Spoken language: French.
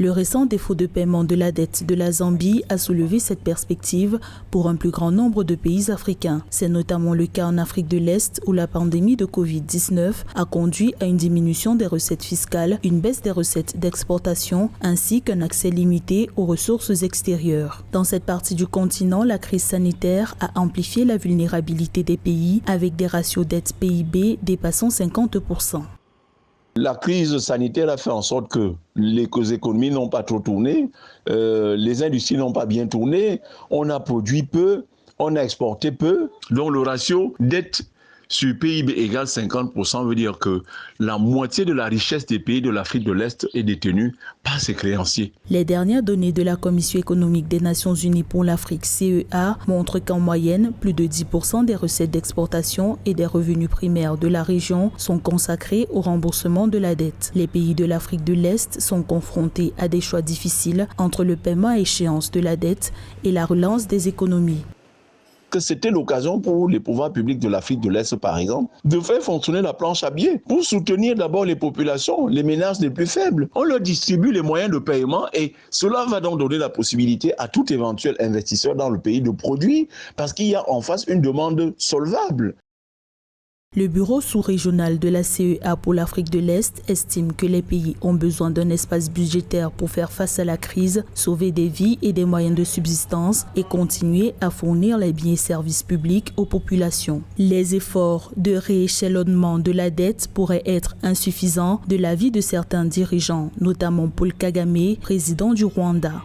Le récent défaut de paiement de la dette de la Zambie a soulevé cette perspective pour un plus grand nombre de pays africains. C'est notamment le cas en Afrique de l'Est où la pandémie de Covid-19 a conduit à une diminution des recettes fiscales, une baisse des recettes d'exportation ainsi qu'un accès limité aux ressources extérieures. Dans cette partie du continent, la crise sanitaire a amplifié la vulnérabilité des pays avec des ratios dette PIB dépassant 50%. La crise sanitaire a fait en sorte que les économies n'ont pas trop tourné, les industries n'ont pas bien tourné, on a produit peu, on a exporté peu. Donc le ratio dette sur PIB égale 50% veut dire que la moitié de la richesse des pays de l'Afrique de l'Est est détenue par ses créanciers. Les dernières données de la Commission économique des Nations Unies pour l'Afrique, CEA, montrent qu'en moyenne, plus de 10% des recettes d'exportation et des revenus primaires de la région sont consacrés au remboursement de la dette. Les pays de l'Afrique de l'Est sont confrontés à des choix difficiles entre le paiement à échéance de la dette et la relance des économies. Que c'était l'occasion pour les pouvoirs publics de l'Afrique de l'Est, par exemple, de faire fonctionner la planche à billets pour soutenir d'abord les populations, les ménages les plus faibles. On leur distribue les moyens de paiement et cela va donc donner la possibilité à tout éventuel investisseur dans le pays de produire parce qu'il y a en face une demande solvable. Le bureau sous-régional de la CEA pour l'Afrique de l'Est estime que les pays ont besoin d'un espace budgétaire pour faire face à la crise, sauver des vies et des moyens de subsistance et continuer à fournir les biens et services publics aux populations. Les efforts de rééchelonnement de la dette pourraient être insuffisants de l'avis de certains dirigeants, notamment Paul Kagame, président du Rwanda.